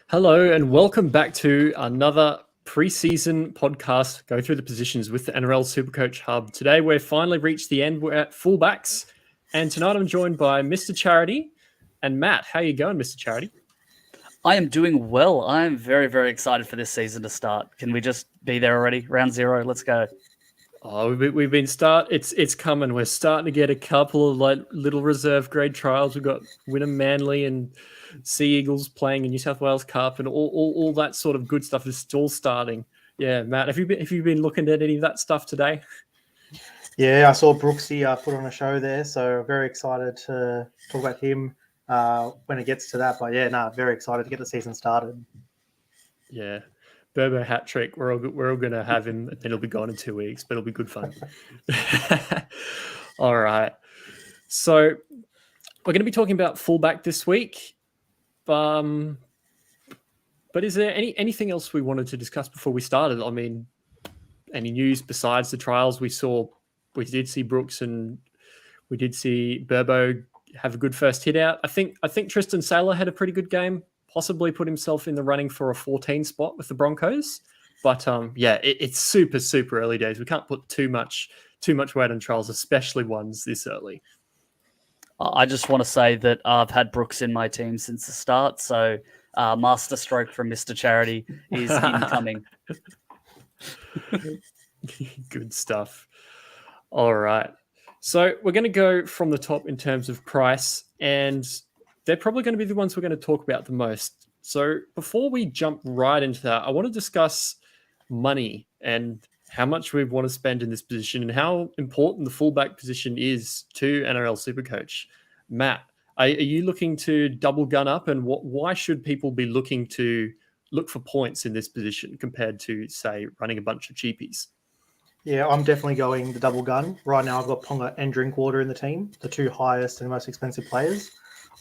Hello and welcome back to another preseason podcast. Go through the positions with the NRL Supercoach Hub. Today we've finally reached the end. We're at fullbacks, and tonight I'm joined by Mr. Charity and Matt. How you going, Mr. Charity? I am doing well. I am very, very excited for this season to start. Can we just be there already? Round zero, let's go. Oh, we've been It's coming. We're starting to get a couple of little reserve grade trials. We've got Wynnum Manly and Sea Eagles playing in New South Wales Cup, and all that sort of good stuff is still starting. Yeah, Matt, have you been looking at any of that stuff today? Yeah, I saw Brooksy put on a show there, so very excited to talk about him when it gets to that. But yeah, very excited to get the season started. Yeah, Burbo hat trick. We're all going to have him, and then he'll be gone in 2 weeks, but it'll be good fun. All right, so we're going to be talking about fullback this week. But is there anything else we wanted to discuss before we started? I mean, any news besides the trials we saw? We did see Brooks and we did see Burbo have a good first hit out. I think Tristan Saylor had a pretty good game, possibly put himself in the running for a 14 spot with the Broncos. But it's super early days. We can't put too much weight on trials, especially ones this early. I just want to say that I've had Brooks in my team since the start, so masterstroke from Mr. Charity is incoming. Good stuff. All right. So we're going to go from the top in terms of price, and they're probably going to be the ones we're going to talk about the most. So before we jump right into that, I want to discuss money and how much we want to spend in this position and how important the fullback position is to NRL Supercoach. Matt, are you looking to double gun up, and why should people be looking to look for points in this position compared to, say, running a bunch of cheapies? Yeah, I'm definitely going the double gun. Right now I've got Ponga and Drinkwater in the team, the two highest and most expensive players.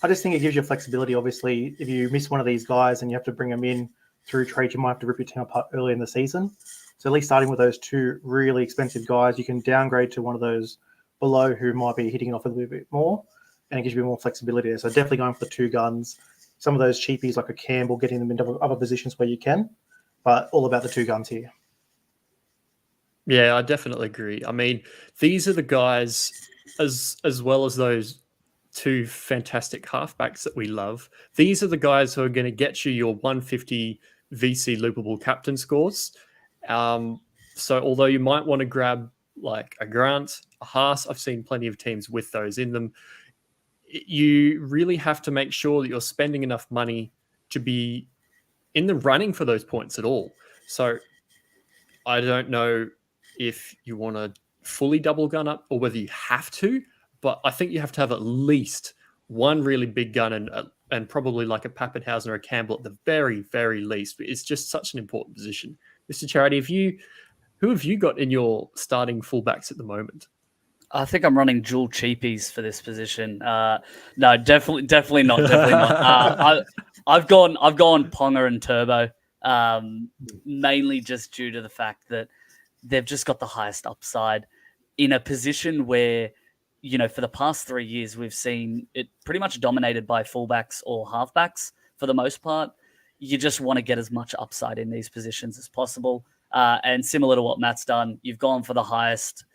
I just think it gives you flexibility. Obviously, if you miss one of these guys and you have to bring them in through trade, you might have to rip your team apart early in the season. So at least starting with those two really expensive guys, you can downgrade to one of those below who might be hitting off a little bit more, and it gives you more flexibility there. So definitely going for the two guns. Some of those cheapies like a Campbell, getting them into other positions where you can, but all about the two guns here. Yeah, I definitely agree. I mean, these are the guys, as well as those two fantastic halfbacks that we love. These are the guys who are going to get you your 150 VC loopable captain scores. So although you might want to grab like a Grant, a Haas, I've seen plenty of teams with those in them. You really have to make sure that you're spending enough money to be in the running for those points at all. So I don't know if you want to fully double gun up or whether you have to, but I think you have to have at least one really big gun and probably like a Pappenhausen or a Campbell at the very, very least. It's just such an important position. Mr. Charity, who have you got in your starting fullbacks at the moment? I think I'm running dual cheapies for this position. No, definitely not. I've gone Ponga and Turbo, mainly just due to the fact that they've just got the highest upside in a position where, for the past 3 years, we've seen it pretty much dominated by fullbacks or halfbacks for the most part. You just want to get as much upside in these positions as possible. And similar to what Matt's done, you've gone for the highest,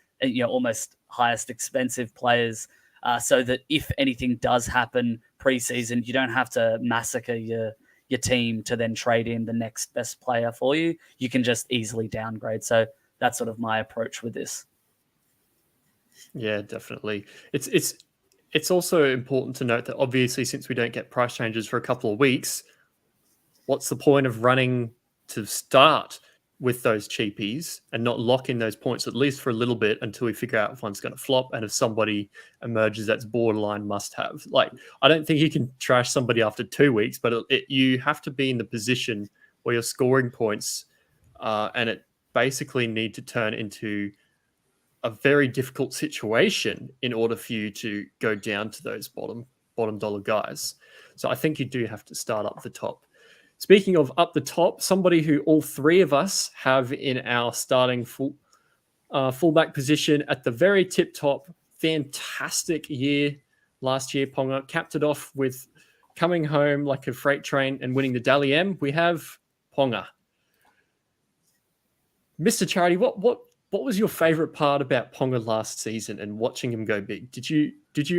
almost highest expensive players, so that if anything does happen preseason, you don't have to massacre your team to then trade in the next best player for you. You can just easily downgrade. So that's sort of my approach with this. Yeah, definitely. It's also important to note that obviously, since we don't get price changes for a couple of weeks, what's the point of running to start with those cheapies and not lock in those points at least for a little bit until we figure out if one's going to flop and if somebody emerges that's borderline must have. Like, I don't think you can trash somebody after 2 weeks, but you have to be in the position where you're scoring points, and it basically need to turn into a very difficult situation in order for you to go down to those bottom dollar guys. So I think you do have to start up the top. Speaking of up the top, somebody who all three of us have in our starting fullback position at the very tip top, fantastic year last year. Ponga capped it off with coming home like a freight train and winning the Dally M, we have Ponga. Mr. Charity, what was your favorite part about Ponga last season and watching him go big? Did you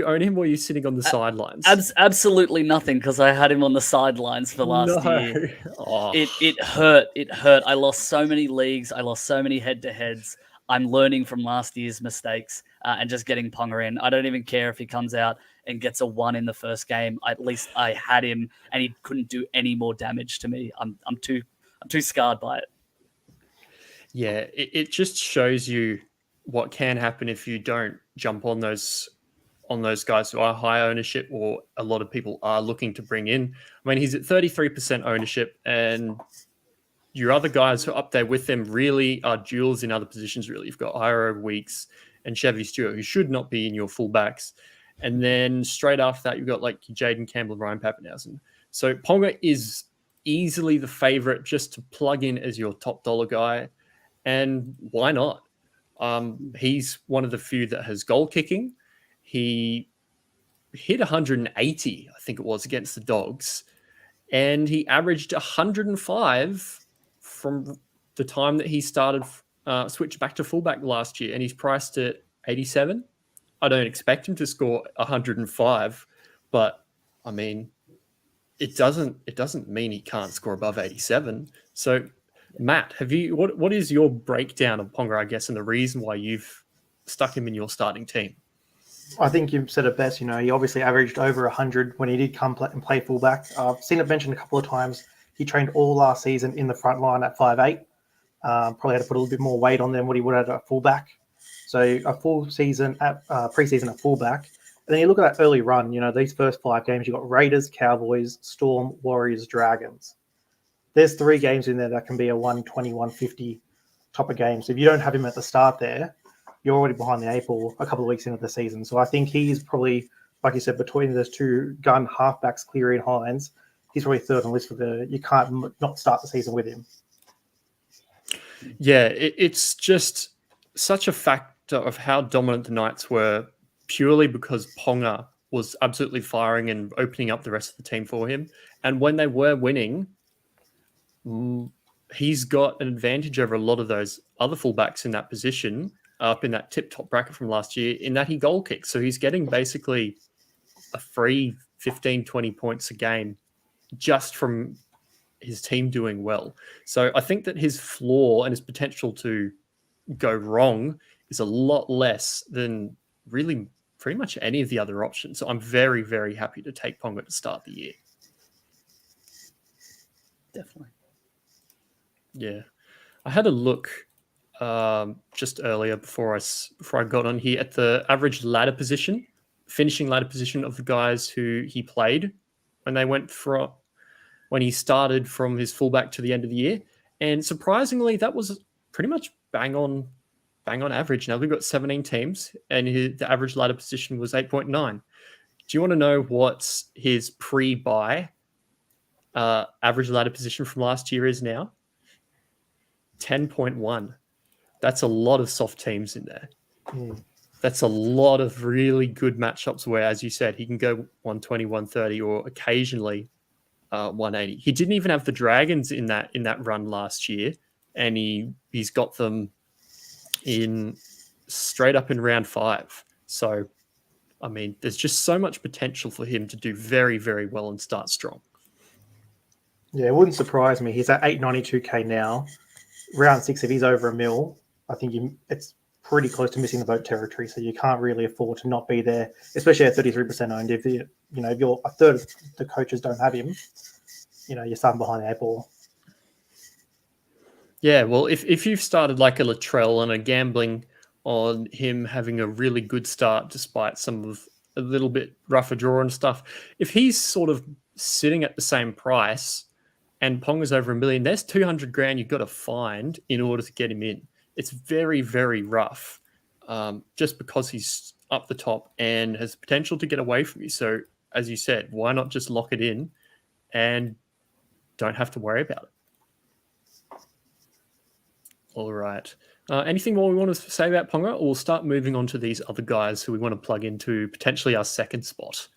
own him or were you sitting on the sidelines? Absolutely nothing, because I had him on the sidelines for last year. Oh. It hurt. It hurt. I lost so many leagues. I lost so many head-to-heads. I'm learning from last year's mistakes and just getting Ponga in. I don't even care if he comes out and gets a 1 in the first game. At least I had him, and he couldn't do any more damage to me. I'm too scarred by it. Yeah, it just shows you what can happen if you don't jump on those guys who are high ownership or a lot of people are looking to bring in. I mean, he's at 33% ownership, and your other guys who are up there with them really are jewels in other positions, really. You've got Iro Weeks and Chevy Stewart, who should not be in your fullbacks. And then straight after that, you've got like Jaden Campbell and Ryan Pappenhausen. So Ponga is easily the favorite just to plug in as your top dollar guy. And why not? He's one of the few that has goal kicking. He hit 180, I think it was, against the Dogs. And he averaged 105 from the time that he started, switched back to fullback last year. And he's priced at 87. I don't expect him to score 105, but I mean, it doesn't mean he can't score above 87. So Matt, what is your breakdown of Ponga, I guess, and the reason why you've stuck him in your starting team? I think you've said it best. He obviously averaged over 100 when he did come and play fullback. I've seen it mentioned a couple of times. He trained all last season in the front line at 5'8". Probably had to put a little bit more weight on than what he would have at fullback. So a full season at preseason at fullback. And then you look at that early run. These first 5 games, you've got Raiders, Cowboys, Storm, Warriors, Dragons. There's 3 games in there that can be a 120, 150 type of game. So if you don't have him at the start there, you're already behind the 8 ball a couple of weeks into the season. So I think he's probably, like you said, between those 2 gun halfbacks, Cleary and Hines, he's probably third on the list for you can't not start the season with him. Yeah, it's just such a factor of how dominant the Knights were purely because Ponga was absolutely firing and opening up the rest of the team for him. And when they were winning, he's got an advantage over a lot of those other fullbacks in that position, up in that tip-top bracket from last year, in that he goal kicks. So he's getting basically a free 15, 20 points a game just from his team doing well. So I think that his flaw and his potential to go wrong is a lot less than really pretty much any of the other options. So I'm very, very happy to take Ponga to start the year. Definitely. Yeah. I had a look just earlier before I got on here at the average ladder position, finishing ladder position of the guys who he played when he started from his fullback to the end of the year. And surprisingly, that was pretty much bang on average. Now we've got 17 teams and the average ladder position was 8.9. Do you want to know what his pre-buy average ladder position from last year is now? 10.1. That's a lot of soft teams in there. That's a lot of really good matchups where, as you said, he can go 120, 130, or occasionally 180. He didn't even have the Dragons in that run last year, and he's got them in straight up in round 5. So, I mean, there's just so much potential for him to do very, very well and start strong. Yeah, it wouldn't surprise me. He's at 892k now. Round 6, if he's over $1 million, I think it's pretty close to missing the boat territory. So you can't really afford to not be there, especially at 33% owned. If you're a third of the coaches don't have him, you're starting behind the 8 ball. Yeah, well, if you've started like a Latrell and are gambling on him having a really good start despite some of a little bit rougher draw and stuff, if he's sort of sitting at the same price and Ponga's over $1 million, there's 200 grand you've got to find in order to get him in. It's very, very rough just because he's up the top and has potential to get away from you. So, as you said, why not just lock it in and don't have to worry about it? All right. Anything more we want to say about Ponga, or we'll start moving on to these other guys who we want to plug into potentially our second spot?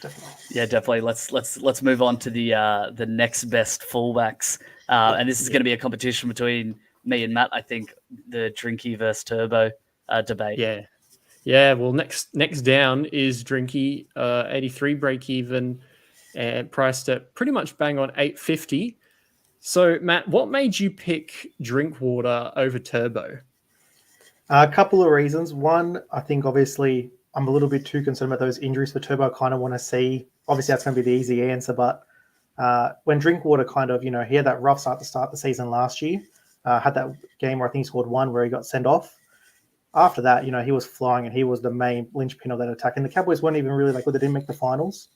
Definitely. Yeah, definitely. Let's move on to the next best fullbacks, and this is going to be a competition between me and Matt. I think the Drinky versus Turbo debate. Yeah. Well, next down is Drinky, 83 break even, and priced at pretty much bang on 850. So, Matt, what made you pick Drinkwater over Turbo? A couple of reasons. One, I think obviously I'm a little bit too concerned about those injuries for Turbo. I kind of want to see. Obviously, that's going to be the easy answer, but when Drinkwater kind of, he had that rough start to start the season last year, had that game where I think he scored one where he got sent off. After that, he was flying and he was the main linchpin of that attack. And the Cowboys weren't even really they didn't make the finals.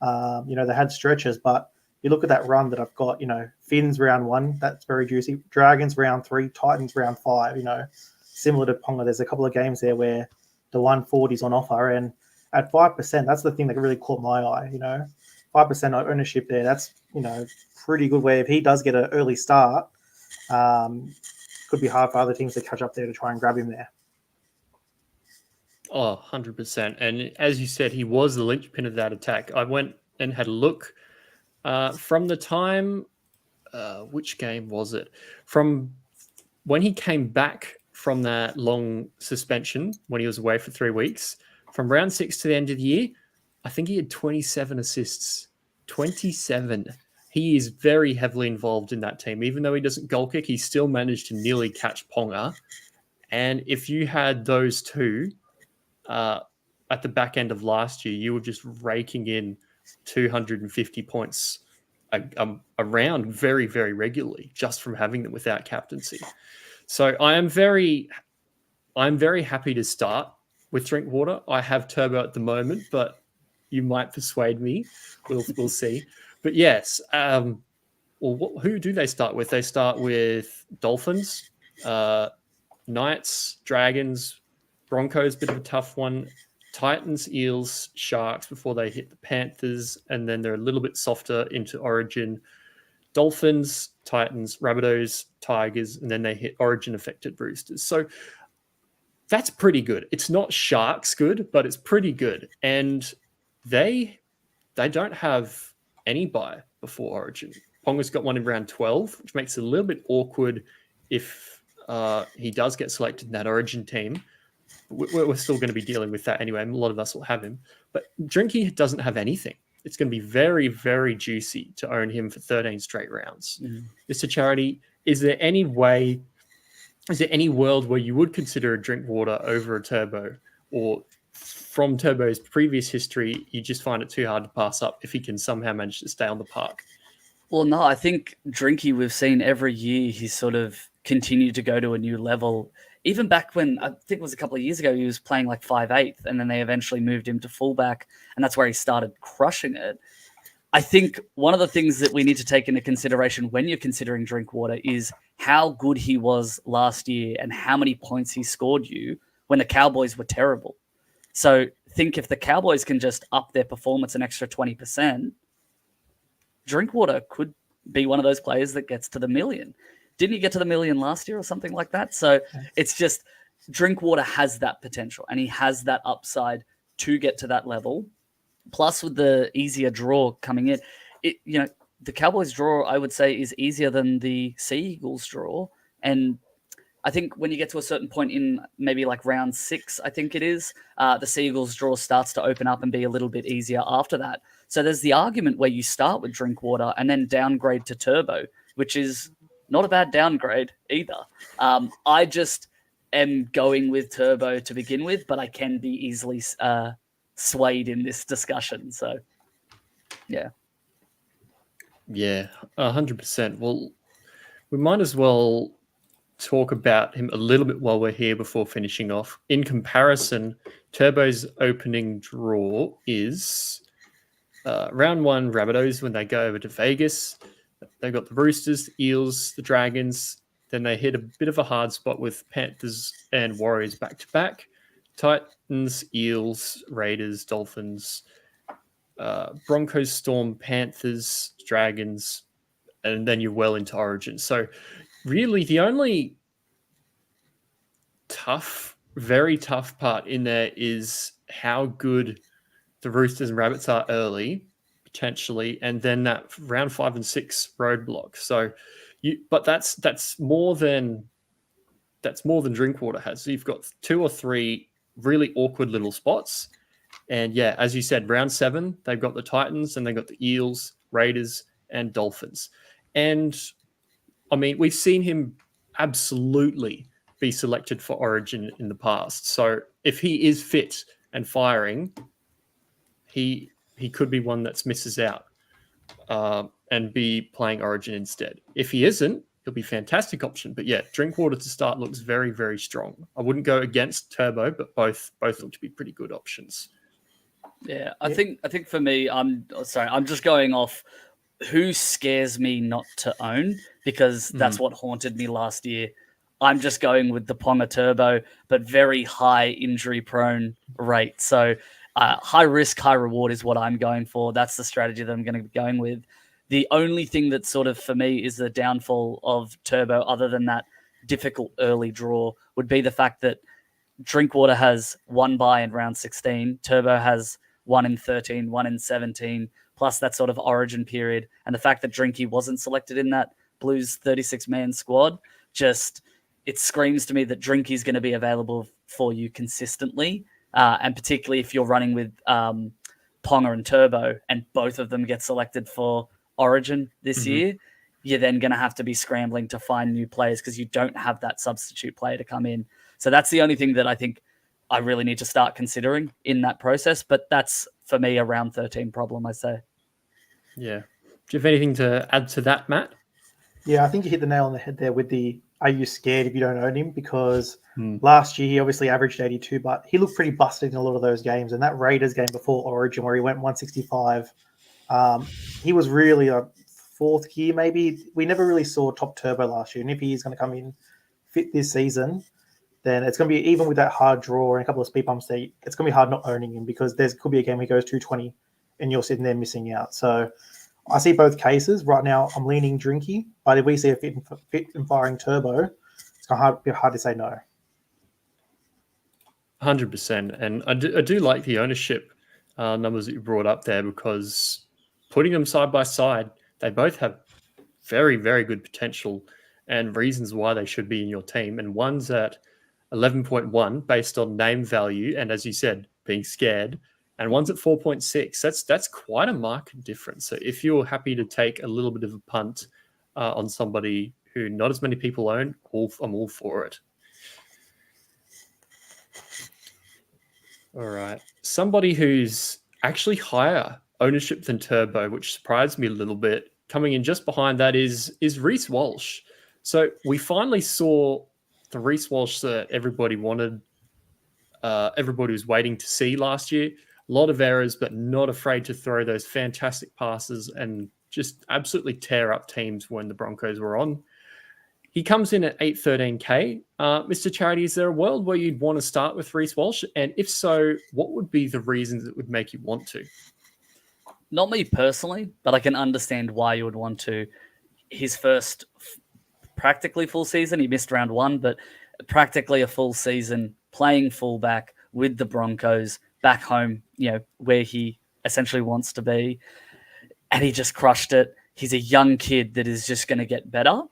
They had stretches, but you look at that run that I've got, Finns round 1, that's very juicy. Dragons round 3, Titans round 5, similar to Ponga. There's a couple of games there where the 140 is on offer. And at 5%, that's the thing that really caught my eye, 5% ownership there. That's, pretty good way. If he does get an early start, could be hard for other teams to catch up there to try and grab him there. Oh, 100%. And as you said, he was the linchpin of that attack. I went and had a look from the time, which game was it? From when he came back from that long suspension, when he was away for 3 weeks, from round 6 to the end of the year, I think he had 27 assists. 27. He is very heavily involved in that team. Even though he doesn't goal kick, he still managed to nearly catch Ponga. And if you had those two at the back end of last year, you were just raking in 250 points around very, very regularly just from having them without captaincy. So I'm very happy to start with Drinkwater. I have Turbo at the moment, but you might persuade me. We'll see. But yes, who do they start with? They start with Dolphins, Knights, Dragons, Broncos, bit of a tough one. Titans, Eels, Sharks before they hit the Panthers, and then they're a little bit softer into Origin. Dolphins, Titans, Rabbitohs, Tigers, and then they hit Origin-affected Roosters. So that's pretty good. It's not Sharks good, but it's pretty good. And they don't have any bye before Origin. Ponga's got one in round 12, which makes it a little bit awkward if he does get selected in that Origin team. We're still going to be dealing with that anyway. A lot of us will have him. But Drinky doesn't have anything. It's going to be very, very juicy to own him for 13 straight rounds. Mr. Charity, is there any world where you would consider a Drinkwater over a Turbo? Or from Turbo's previous history, you just find it too hard to pass up if he can somehow manage to stay on the park? Well, no, I think Drinky, we've seen every year he's sort of continued to go to a new level. Even back when, I think it was a couple of years ago, he was playing like 5'8", and then they eventually moved him to fullback, and that's where he started crushing it. I think one of the things that we need to take into consideration when you're considering Drinkwater is how good he was last year and how many points he scored you when the Cowboys were terrible. So think if the Cowboys can just up their performance an extra 20%, Drinkwater could be one of those players that gets to the million. Didn't he get to the million last year or something like that? So it's just Drinkwater has that potential and he has that upside to get to that level. Plus with the easier draw coming in, the Cowboys draw, I would say, is easier than the Sea Eagles draw. And I think when you get to a certain point in maybe like round 6, I think it is, the Sea Eagles draw starts to open up and be a little bit easier after that. So there's the argument where you start with Drinkwater and then downgrade to Turbo, which is not a bad downgrade either. I just am going with Turbo to begin with, but I can be easily swayed in this discussion. So, yeah. Yeah, 100%. Well, we might as well talk about him a little bit while we're here before finishing off. In comparison, Turbo's opening draw is round 1 Rabbitohs when they go over to Vegas. They've got the Roosters, the Eels, the Dragons. Then they hit a bit of a hard spot with Panthers and Warriors back-to-back. Titans, Eels, Raiders, Dolphins, Broncos, Storm, Panthers, Dragons, and then you're well into Origin. So really the only very tough part in there is how good the Roosters and Rabbits are early, potentially, and then that round 5 and 6 roadblock. So, but that's more than Drinkwater has. So you've got 2 or 3 really awkward little spots, and yeah, as you said, round 7 they've got the Titans and they've got the Eels, Raiders, and Dolphins, and I mean we've seen him absolutely be selected for Origin in the past. So if he is fit and firing, he could be one that misses out and be playing Origin instead. If he isn't, he'll be a fantastic option. But yeah, Drinkwater to start looks very, very strong. I wouldn't go against Turbo, but both look to be pretty good options. Yeah, I think for me, I'm just going off who scares me not to own, because that's what haunted me last year. I'm just going with the Ponga Turbo, but very high injury prone rate. So high risk, high reward is what I'm going for. That's the strategy that I'm going to be going with. The only thing that sort of for me is the downfall of Turbo, other than that difficult early draw, would be the fact that Drinkwater has 1 bye in round 16. Turbo has 1 in 13, 1 in 17, plus that sort of Origin period. And the fact that Drinky wasn't selected in that Blues 36-man squad, just it screams to me that Drinky's going to be available for you consistently. And particularly if you're running with Ponga and Turbo and both of them get selected for Origin this year, you're then going to have to be scrambling to find new players because you don't have that substitute player to come in. So that's the only thing that I think I really need to start considering in that process. But that's, for me, a round 13 problem, I say. Yeah. Do you have anything to add to that, Matt? Yeah, I think you hit the nail on the head there with the are you scared if you don't own him? Because last year he obviously averaged 82, but he looked pretty busted in a lot of those games. And that Raiders game before Origin where he went 165, he was really a fourth gear maybe. We never really saw top Turbo last year. And if he is going to come in fit this season, then it's going to be, even with that hard draw and a couple of speed bumps there, it's going to be hard not owning him because there could be a game where he goes 220 and you're sitting there missing out. So I see both cases. Right now, I'm leaning Drinky, but if we see a fit and firing Turbo, it's going to be hard to say no. 100%. And I do like the ownership numbers that you brought up there, because putting them side by side, they both have very, very good potential and reasons why they should be in your team. And one's at 11.1 based on name value, and as you said, being scared, and one's at 4.6. That's quite a marked difference. So if you're happy to take a little bit of a punt on somebody who not as many people own, I'm all for it. All right. Somebody who's actually higher ownership than Turbo, which surprised me a little bit, coming in just behind that is Reece Walsh. So we finally saw the Reece Walsh that everybody wanted, everybody was waiting to see last year. A lot of errors, but not afraid to throw those fantastic passes and just absolutely tear up teams when the Broncos were on. He comes in at 813K. Mr. Charity, is there a world where you'd want to start with Reece Walsh? And if so, what would be the reasons that would make you want to? Not me personally, but I can understand why you would want to. His first practically full season, he missed round 1, but practically a full season playing fullback with the Broncos back home, where he essentially wants to be. And he just crushed it. He's a young kid that is just going to get better.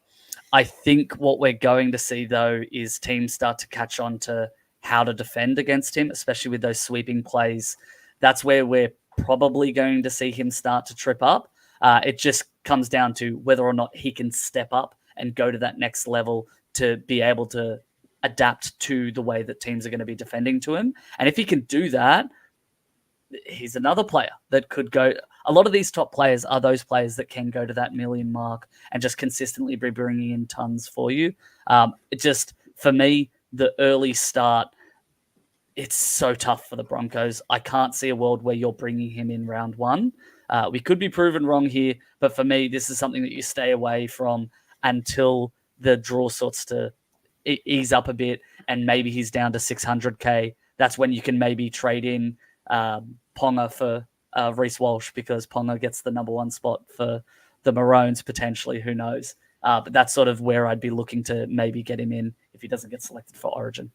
I think what we're going to see, though, is teams start to catch on to how to defend against him, especially with those sweeping plays. That's where we're probably going to see him start to trip up. It just comes down to whether or not he can step up and go to that next level to be able to adapt to the way that teams are going to be defending to him. And if he can do that, he's another player that could go. A lot of these top players are those players that can go to that million mark and just consistently be bringing in tons for you. It just, for me, the early start, it's so tough for the Broncos. I can't see a world where you're bringing him in round 1. We could be proven wrong here, but for me, this is something that you stay away from until the draw sorts to ease up a bit and maybe he's down to 600K. That's when you can maybe trade in Ponga for Reece Walsh, because Ponga gets the number 1 spot for the Maroons potentially. Who knows? But that's sort of where I'd be looking to maybe get him in if he doesn't get selected for Origin.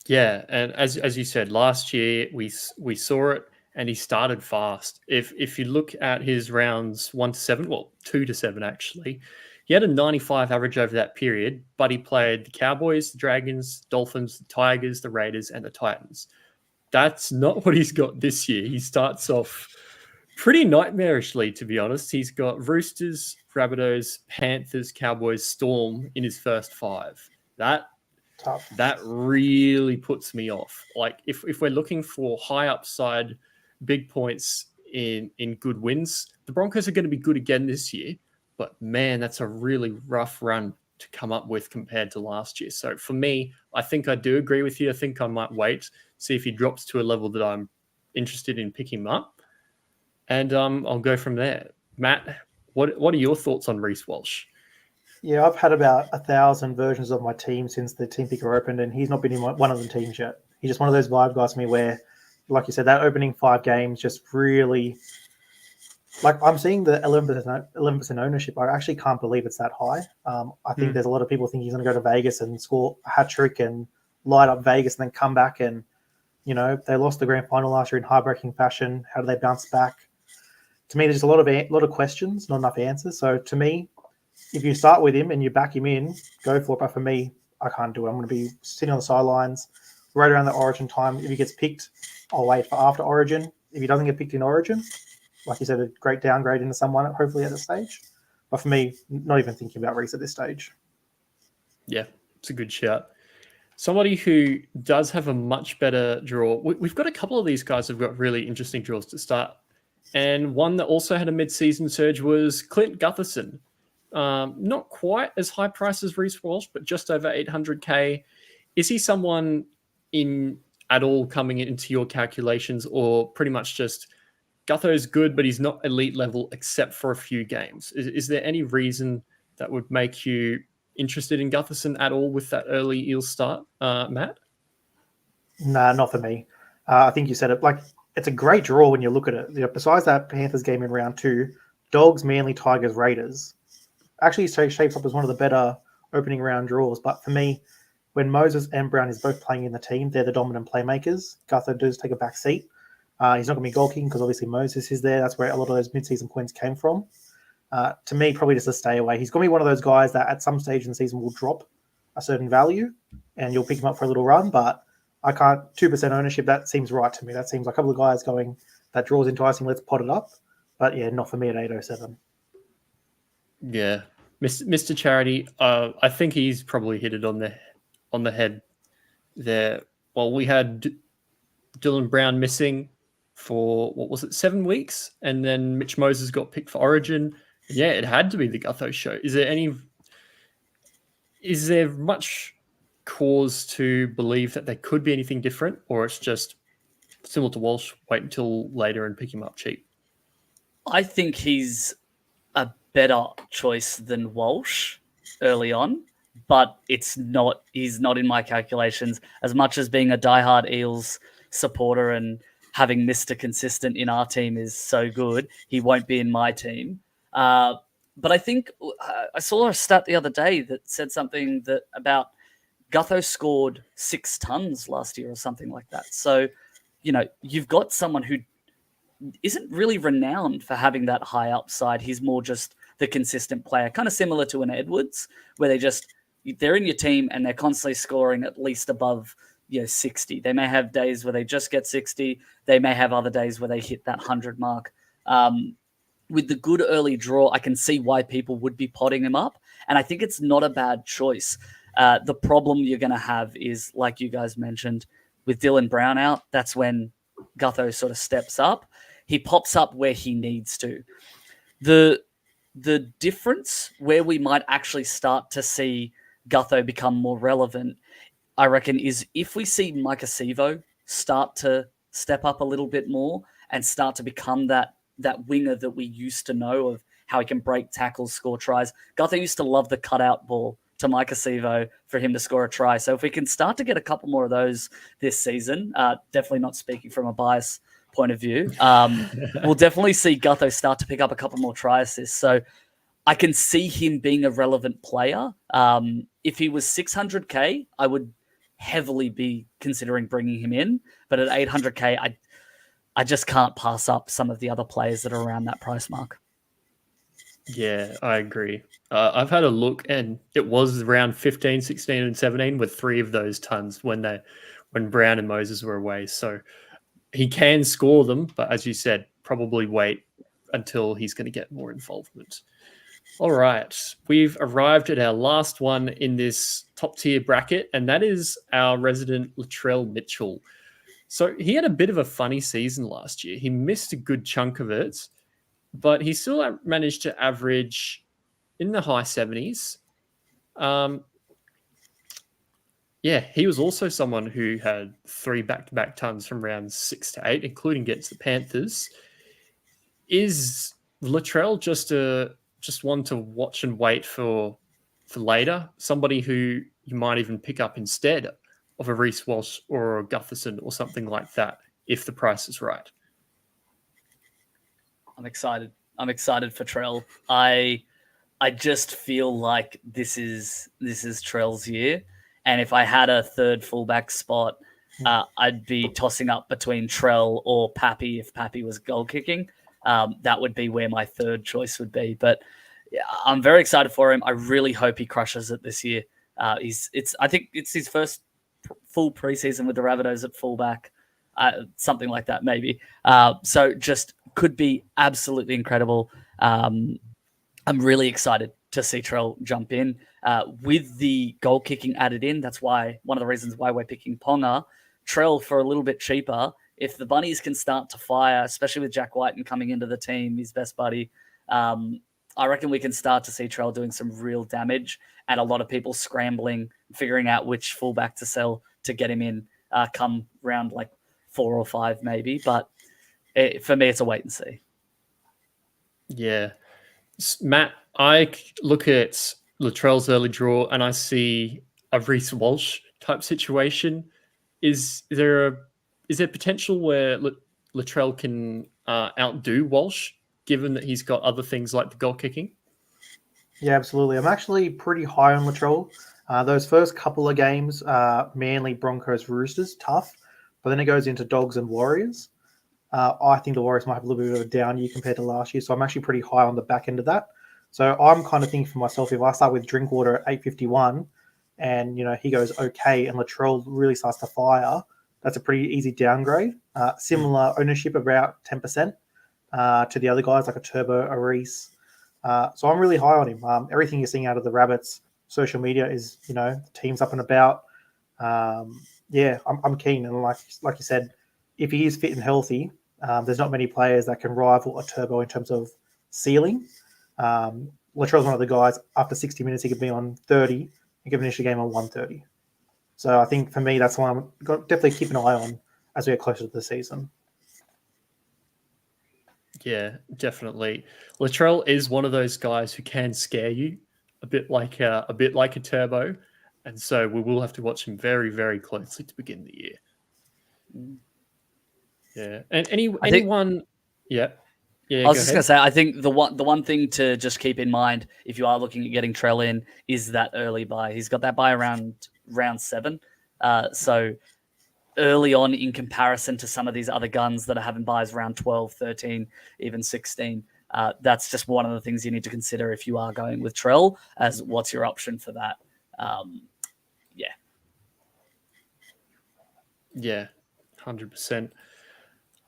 Yeah, and as you said, last year we saw it, and he started fast. If you look at his rounds 1 to 7, well, 2 to 7 actually, he had a 95 average over that period, but he played the Cowboys, the Dragons, Dolphins, the Tigers, the Raiders, and the Titans. That's not what he's got this year. He starts off pretty nightmarishly, to be honest. He's got Roosters, Rabbitohs, Panthers, Cowboys, Storm in his first 5. Tough. That really puts me off. Like if we're looking for high upside, big points in good wins, the Broncos are going to be good again this year. But man, that's a really rough run to come up with compared to last year. So for me, I think I do agree with you. I think I might wait, see if he drops to a level that I'm interested in picking him up, and I'll go from there. Matt, what are your thoughts on Reece Walsh? Yeah, I've had about 1,000 versions of my team since the team picker opened, and he's not been in one of the teams yet. He's just one of those vibe guys for me where, like you said, that opening 5 games just really, like I'm seeing the 11% ownership. I actually can't believe it's that high. I think there's a lot of people think he's going to go to Vegas and score a hat trick and light up Vegas and then come back and, they lost the grand final last year in heartbreaking fashion. How do they bounce back? To me, there's a lot of questions, not enough answers. So to me, if you start with him and you back him in, go for it. But for me, I can't do it. I'm going to be sitting on the sidelines right around the Origin time. If he gets picked, I'll wait for after Origin. If he doesn't get picked in Origin, like you said, a great downgrade into someone, hopefully at this stage. But for me, not even thinking about Reece at this stage. Yeah, it's a good shout. Somebody who does have a much better draw. We've got a couple of these guys who've got really interesting draws to start. And one that also had a mid-season surge was Clint Gutherson. Not quite as high price as Reece Walsh, but just over 800k. Is he someone at all coming into your calculations, or pretty much just Gutho's good, but he's not elite level except for a few games? Is there any reason that would make you interested in Gutherson at all with that early Eels start, Matt? Nah, not for me. I think you said it. Like, it's a great draw when you look at it. Besides that Panthers game in round 2, Dogs, Manly, Tigers, Raiders actually shapes up as one of the better opening round draws. But for me, when Moses and Brown is both playing in the team, they're the dominant playmakers. Gutho does take a back seat. He's not going to be goal kicking because obviously Moses is there. That's where a lot of those mid-season points came from. To me, probably just a stay away. He's going to be one of those guys that at some stage in the season will drop a certain value and you'll pick him up for a little run. But I can't, 2% ownership, that seems right to me. That seems like a couple of guys going, that draws enticing, let's pot it up. But yeah, not for me at 807. Yeah. Mr. Charity, I think he's probably hit it on the head there. Well, we had Dylan Brown missing for, 7 weeks? And then Mitch Moses got picked for Origin. Yeah, it had to be the Gutho show. Is there much cause to believe that there could be anything different, or it's just similar to Walsh, wait until later and pick him up cheap? I think he's a better choice than Walsh early on, but he's not in my calculations. As much as being a diehard Eels supporter and having Mr. Consistent in our team is so good, he won't be in my team. But I think I saw a stat the other day that said something that about Gutho scored 6 tons last year or something like that. So, you've got someone who isn't really renowned for having that high upside. He's more just the consistent player, kind of similar to an Edwards, where they're in your team and they're constantly scoring at least above 60. They may have days where they just get 60. They may have other days where they hit that 100 mark. With the good early draw, I can see why people would be potting him up. And I think it's not a bad choice. The problem you're going to have is, like you guys mentioned, with Dylan Brown out, that's when Gutho sort of steps up. He pops up where he needs to. The difference where we might actually start to see Gutho become more relevant, I reckon, is if we see Micah Sivo start to step up a little bit more and start to become that winger that we used to know of, how he can break tackles, score tries. Gutho used to love the cutout ball to Micah Sivo for him to score a try. So if we can start to get a couple more of those this season, definitely not speaking from a bias point of view, we'll definitely see Gutho start to pick up a couple more try assists. So I can see him being a relevant player. If he was 600k, I would heavily be considering bringing him in. But at 800k, I just can't pass up some of the other players that are around that price mark. Yeah, I agree. I've had a look, and it was around 15, 16, and 17 with 3 of those tons when Brown and Moses were away. So he can score them, but as you said, probably wait until he's going to get more involvement. All right, we've arrived at our last one in this top tier bracket, and that is our resident Latrell Mitchell. So he had a bit of a funny season last year. He missed a good chunk of it, but he still managed to average in the high 70s. Yeah, he was also someone who had 3 back-to-back tons from rounds 6 to 8, including against the Panthers. Is Latrell just one to watch and wait for later? Somebody who you might even pick up instead of a Reece Walsh or a Gutherson or something like that if the price is right. I'm excited. I'm excited for Trell. I just feel like this is Trell's year, and if I had a third fullback spot, I'd be tossing up between Trell or Pappy if Pappy was goal kicking. That would be where my third choice would be. But yeah, I'm very excited for him. I really hope he crushes it this year. I think it's his first full preseason with the Rabbitohs at fullback, something like that maybe. So just could be absolutely incredible. I'm really excited to see Trell jump in with the goal kicking added in. That's why one of the reasons why we're picking Ponga. Trell for a little bit cheaper. If the Bunnies can start to fire, especially with Jack Whiten coming into the team, his best buddy, I reckon we can start to see Trell doing some real damage and a lot of people scrambling, figuring out which fullback to sell to get him in come round like 4 or 5 maybe. But for me, it's a wait and see. Yeah. Matt, I look at Latrell's early draw and I see a Reece Walsh type situation. Is there potential where Latrell can outdo Walsh, given that he's got other things like the goal kicking? Yeah, absolutely. I'm actually pretty high on Latrell. Those first couple of games, Manly, Broncos, Roosters, tough. But then it goes into Dogs and Warriors. I think the Warriors might have a little bit of a down year compared to last year. So I'm actually pretty high on the back end of that. So I'm kind of thinking for myself, if I start with Drinkwater at 851 and, he goes okay and Latrell really starts to fire, that's a pretty easy downgrade. Similar ownership, about 10% to the other guys like a Turbo, a Reece. So I'm really high on him. Everything you're seeing out of the Rabbits social media is, the team's up and about. I'm keen. And like you said, if he is fit and healthy, there's not many players that can rival a Turbo in terms of ceiling. Latrell's one of the guys, after 60 minutes, he could be on 30. He could finish the game on 130. So I think for me, that's one I'm definitely keep an eye on as we get closer to the season. Yeah, definitely. Latrell is one of those guys who can scare you a bit like a Turbo, and so we will have to watch him very, very closely to begin the year. Yeah, and anyone, yeah. I was just going to say, I think the one thing to just keep in mind if you are looking at getting Trell in is that early buy. He's got that buy around round 7, so early on in comparison to some of these other guns that are having buys around 12, 13, even 16. That's just one of the things you need to consider if you are going with Trell, as what's your option for that. Yeah, 100%.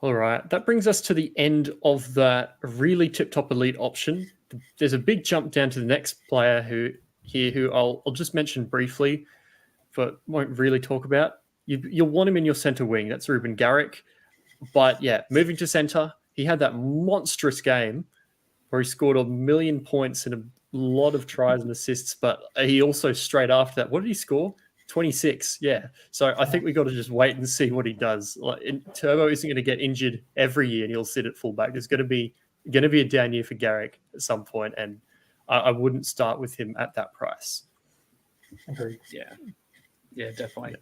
All right, that brings us to the end of that really tip-top elite option. There's a big jump down to the next player who I'll just mention briefly, but won't really talk about. You'll want him in your center wing. That's Ruben Garrick. But yeah, moving to center, he had that monstrous game where he scored 1 million points and a lot of tries and assists. But he also straight after that, what did he score? 26. Yeah. So I think we got to just wait and see what he does. Turbo isn't going to get injured every year and he'll sit at fullback. There's going to be a down year for Garrick at some point, and I wouldn't start with him at that price. Agreed. Yeah, definitely.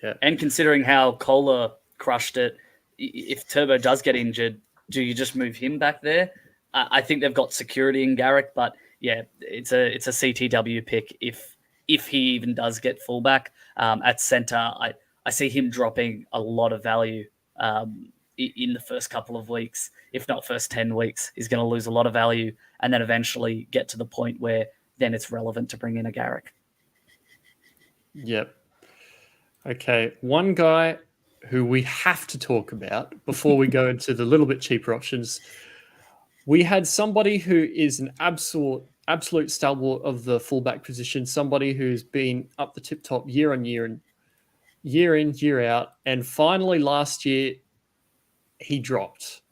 Yeah. And considering how Kohler crushed it, if Turbo does get injured, do you just move him back there? I think they've got security in Garrick, but yeah, it's a CTW pick if he even does get fullback. At center, I see him dropping a lot of value in the first couple of weeks, if not first 10 weeks, is going to lose a lot of value and then eventually get to the point where then it's relevant to bring in a Garrick. Yep. Okay, one guy who we have to talk about before we go into the little bit cheaper options. We had somebody who is an absolute stalwart of the fullback position, somebody who's been up the tip top year on year and year in, year out, and finally last year he dropped.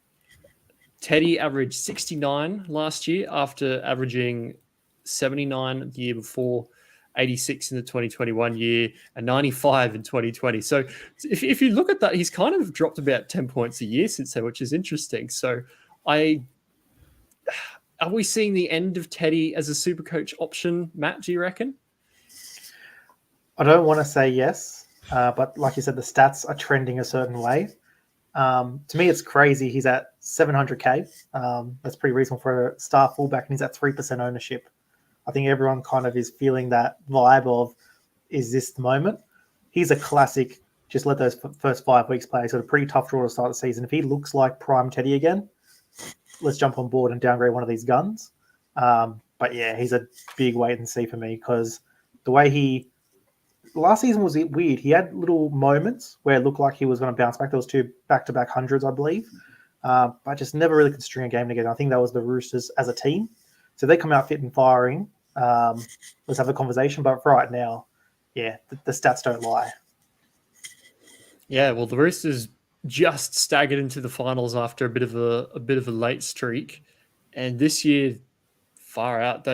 Teddy averaged 69 last year after averaging 79 the year before, 86 in the 2021 year, and 95 in 2020. So if you look at that, he's kind of dropped about 10 points a year since then, which is interesting. So are we seeing the end of Teddy as a super coach option, Matt, do you reckon? I don't want to say yes, but like you said, the stats are trending a certain way. To me, it's crazy. He's at 700K. That's pretty reasonable for a star fullback, and he's at 3% ownership. I think everyone kind of is feeling that vibe of, is this the moment? He's a classic, just let those first 5 weeks play. So a pretty tough draw to start the season. If he looks like prime Teddy again, let's jump on board and downgrade one of these guns. But yeah, he's a big wait and see for me, because the way last season was weird. He had little moments where it looked like he was going to bounce back. There was 2 back-to-back hundreds, I believe. But just never really could string a game together. I think that was the Roosters as a team. So they come out fit and firing. Let's have a conversation. But right now, yeah, the stats don't lie. Yeah, well, the Roosters just staggered into the finals after a bit of a late streak, and this year, far out,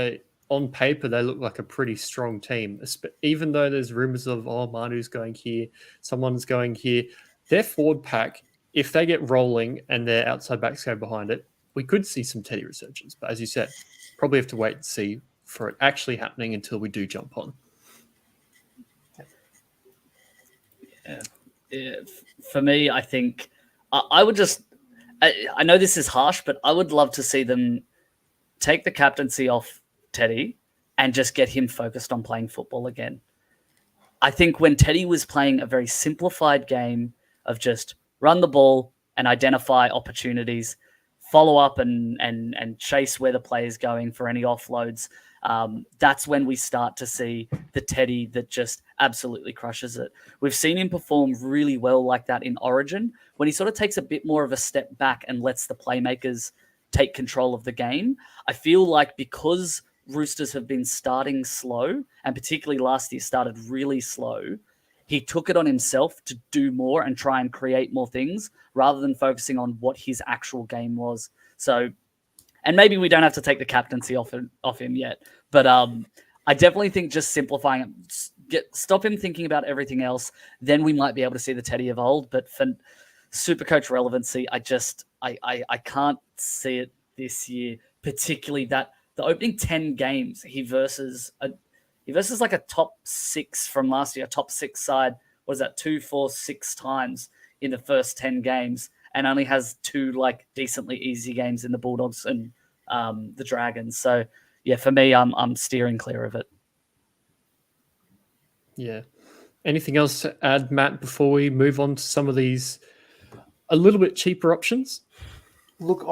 on paper they look like a pretty strong team. Even though there's rumors of Manu's going here, someone's going here, their forward pack, if they get rolling and their outside backs go behind it, we could see some Teddy resurgence. But as you said, probably have to wait and see for it actually happening until we do jump on. Yeah. For me, I think I would just, I know this is harsh, but I would love to see them take the captaincy off Teddy and just get him focused on playing football again. I think when Teddy was playing a very simplified game of just run the ball and identify opportunities, follow up and chase where the player's going for any offloads, that's when we start to see the Teddy that just absolutely crushes it. We've seen him perform really well like that in Origin, when he sort of takes a bit more of a step back and lets the playmakers take control of the game. I feel like because Roosters have been starting slow, and particularly last year started really slow, he took it on himself to do more and try and create more things rather than focusing on what his actual game was. So, and maybe we don't have to take the captaincy off him yet, but I definitely think just simplifying it, stop him thinking about everything else, then we might be able to see the Teddy of old. But for Supercoach relevancy, I can't see it this year, particularly that the opening 10 games he versus like a top 6 from last year, a top 6 side. What is that? 2, 4, 6 times in the first 10 games, and only has 2 like decently easy games in the Bulldogs and the Dragons. So yeah, for me, I'm steering clear of it. Yeah. Anything else to add, Matt, before we move on to some of these a little bit cheaper options? Look,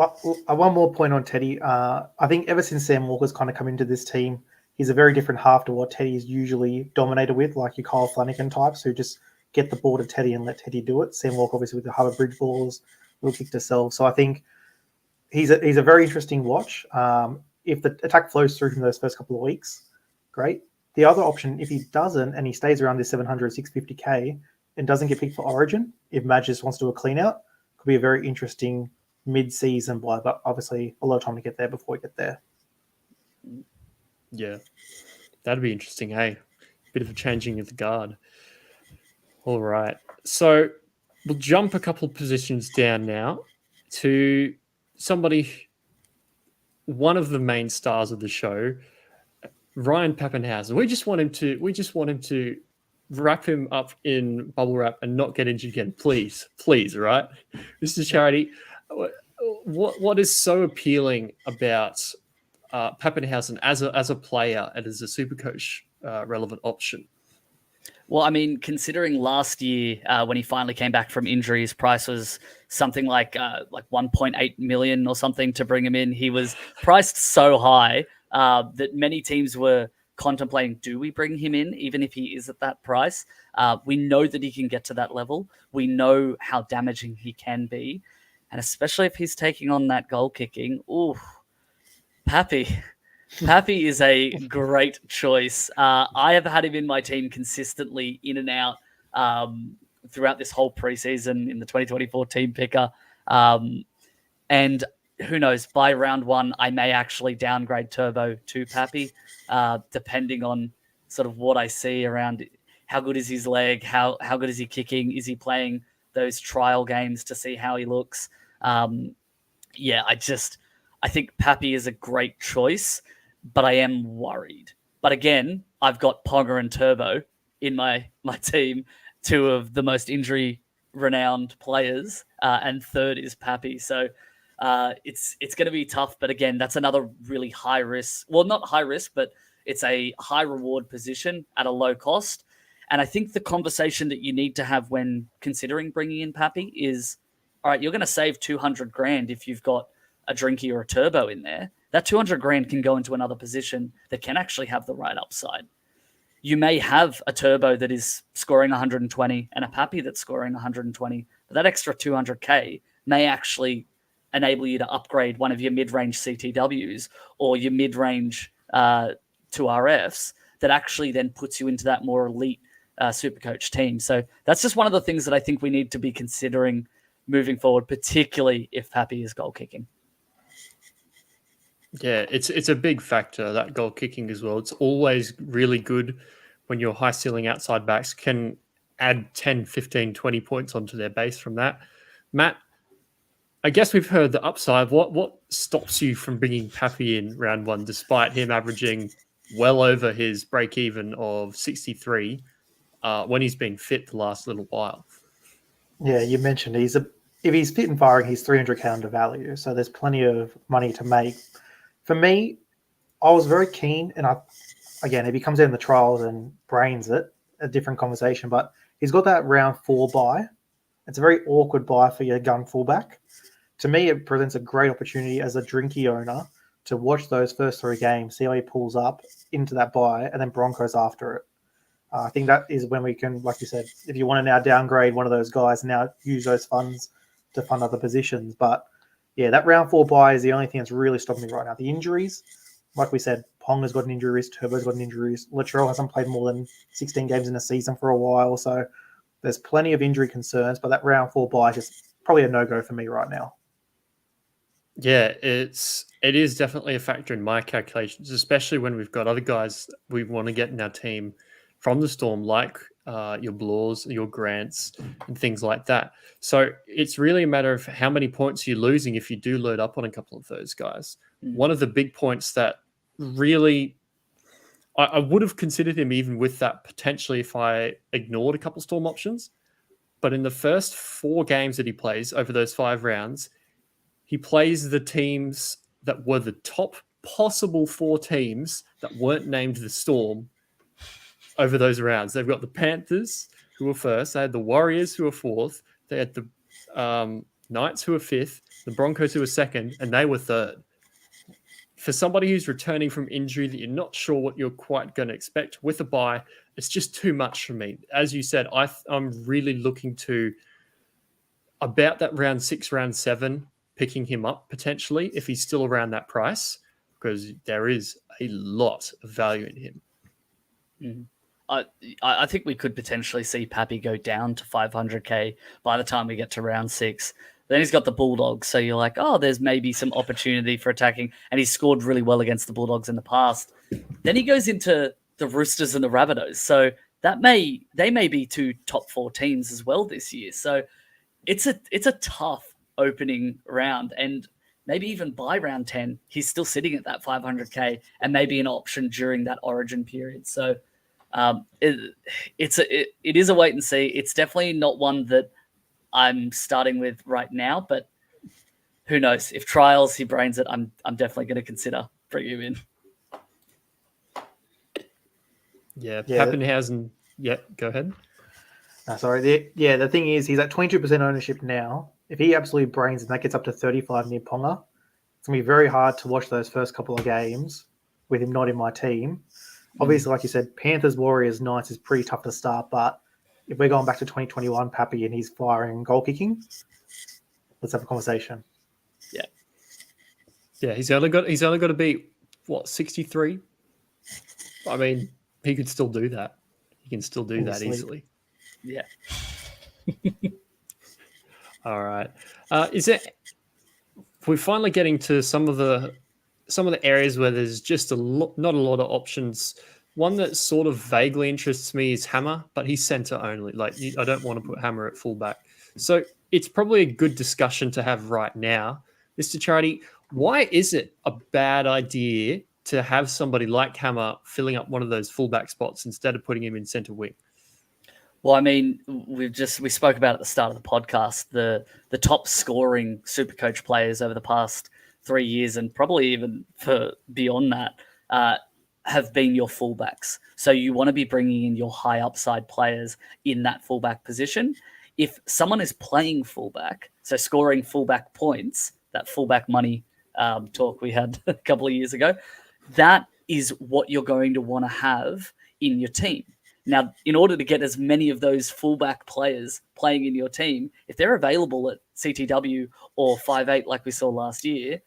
one more point on Teddy. I think ever since Sam Walker's kind of come into this team, he's a very different half to what Teddy is usually dominated with, like your Kyle Flanagan types who just get the ball to Teddy and let Teddy do it. Sam Walker, obviously, with the Harbour Bridge balls, little kick to self. So I think he's a very interesting watch. If the attack flows through from those first couple of weeks, great. The other option, if he doesn't and he stays around this 700, 650K and doesn't get picked for Origin, if Madge just wants to do a clean out, could be a very interesting mid-season buy, but obviously a lot of time to get there before we get there. Yeah, that'd be interesting, hey? Bit of a changing of the guard. All right. So we'll jump a couple of positions down now to somebody, one of the main stars of the show, Ryan Pappenhausen. We just want him to wrap him up in bubble wrap and not get injured again. Please, right? This is charity. What is so appealing about Pappenhausen as a player and as a Supercoach relevant option? Well, I mean, considering last year when he finally came back from injury, his price was something like 1.8 million or something to bring him in. He was priced so high that many teams were contemplating, do we bring him in even if he is at that price? We know that he can get to that level. We know how damaging he can be. And especially if he's taking on that goal kicking, ooh, Pappy. Pappy is a great choice. I have had him in my team consistently in and out throughout this whole preseason in the 2024 team picker. And who knows, by round one, I may actually downgrade Turbo to Pappy, depending on sort of what I see around how good is his leg, how good is he kicking, is he playing those trial games to see how he looks. I think Pappy is a great choice, but I am worried. But again, I've got Ponga and Turbo in my team, two of the most injury-renowned players, and third is Pappy. So it's going to be tough. But again, that's another really high risk. Well, not high risk, but it's a high reward position at a low cost. And I think the conversation that you need to have when considering bringing in Pappy is, all right, you're going to save 200 grand if you've got a Drinky or a Turbo in there. That 200 grand can go into another position that can actually have the right upside. You may have a Turbo that is scoring 120 and a Pappy that's scoring 120, but that extra 200k may actually enable you to upgrade one of your mid-range CTWs or your mid-range 2RFs that actually then puts you into that more elite Supercoach team. So that's just one of the things that I think we need to be considering moving forward, particularly if Pappy is goal kicking. Yeah, it's a big factor, that goal kicking as well. It's always really good when your high ceiling outside backs can add 10, 15, 20 points onto their base from that. Matt, I guess we've heard the upside. What stops you from bringing Pappy in round one, despite him averaging well over his break even of 63 when he's been fit the last little while? Yeah, you mentioned if he's fit and firing, he's 300k under value. So there's plenty of money to make. For me, I was very keen, and if he comes in the trials and brains it, a different conversation. But he's got that round 4 buy. It's a very awkward buy for your gun fullback. To me, it presents a great opportunity as a Drinky owner to watch those first 3 games, see how he pulls up into that buy, and then Broncos after it. I think that is when we can, like you said, if you want to now downgrade one of those guys, now use those funds to fund other positions. But yeah, that round 4 buy is the only thing that's really stopping me right now. The injuries, like we said, Ponga's got an injury risk, Turbo's got an injury risk. Latrell hasn't played more than 16 games in a season for a while. So there's plenty of injury concerns, but that round 4 buy is just probably a no-go for me right now. Yeah, it is definitely a factor in my calculations, especially when we've got other guys we want to get in our team from the Storm, like your Blaws, your Grants, and things like that. So it's really a matter of how many points you're losing if you do load up on a couple of those guys. One of the big points that really I would have considered him even with that potentially if I ignored a couple Storm options. But in the first 4 games that he plays over those 5 rounds, he plays the teams that were the top possible 4 teams that weren't named the Storm over those rounds. They've got the Panthers, who were first. They had the Warriors, who were 4th. They had the Knights, who were 5th. The Broncos, who were 2nd. And they were 3rd. For somebody who's returning from injury that you're not sure what you're quite going to expect with a bye, it's just too much for me. As you said, I'm really looking to about that round 6, round 7, picking him up potentially if he's still around that price, because there is a lot of value in him. Mm-hmm. I think we could potentially see Pappy go down to 500k by the time we get to round 6. Then he's got the Bulldogs, so you're like, oh, there's maybe some opportunity for attacking, and he's scored really well against the Bulldogs in the past. Then he goes into the Roosters and the Rabbitohs, so they may be 2 top 4 teams as well this year. So it's a tough opening round, and maybe even by round 10, he's still sitting at that 500k and maybe an option during that Origin period. So it is a wait and see. It's definitely not one that I'm starting with right now, but who knows? If trials he brains it, I'm definitely going to consider bringing him in. Yeah, Pappenhausen Yeah, go ahead. Sorry. The thing is, he's at 22% ownership now. If he absolutely brains and that gets up to 35 near Ponga, it's going to be very hard to watch those first couple of games with him not in my team. Obviously, like you said, Panthers, Warriors, Knights is pretty tough to start. But if we're going back to 2021, Pappy, and he's firing goal kicking, let's have a conversation. Yeah, he's only got to beat what 63. I mean, he could still do that. He can still do that easily. Yeah. All right. Is it? We're finally getting to some of the areas where there's just not a lot of options. One that sort of vaguely interests me is Hammer, but he's center only. Like I don't want to put Hammer at fullback. So it's probably a good discussion to have right now, Mr. Charity. Why is it a bad idea to have somebody like Hammer filling up one of those fullback spots instead of putting him in center wing? Well, I mean, we spoke about at the start of the podcast the top scoring Supercoach players over the past 3 years, and probably even for beyond that, have been your fullbacks. So you want to be bringing in your high upside players in that fullback position. If someone is playing fullback, so scoring fullback points, that fullback money talk we had a couple of years ago, that is what you're going to want to have in your team. Now, in order to get as many of those fullback players playing in your team, if they're available at CTW or 5'8", like we saw last year,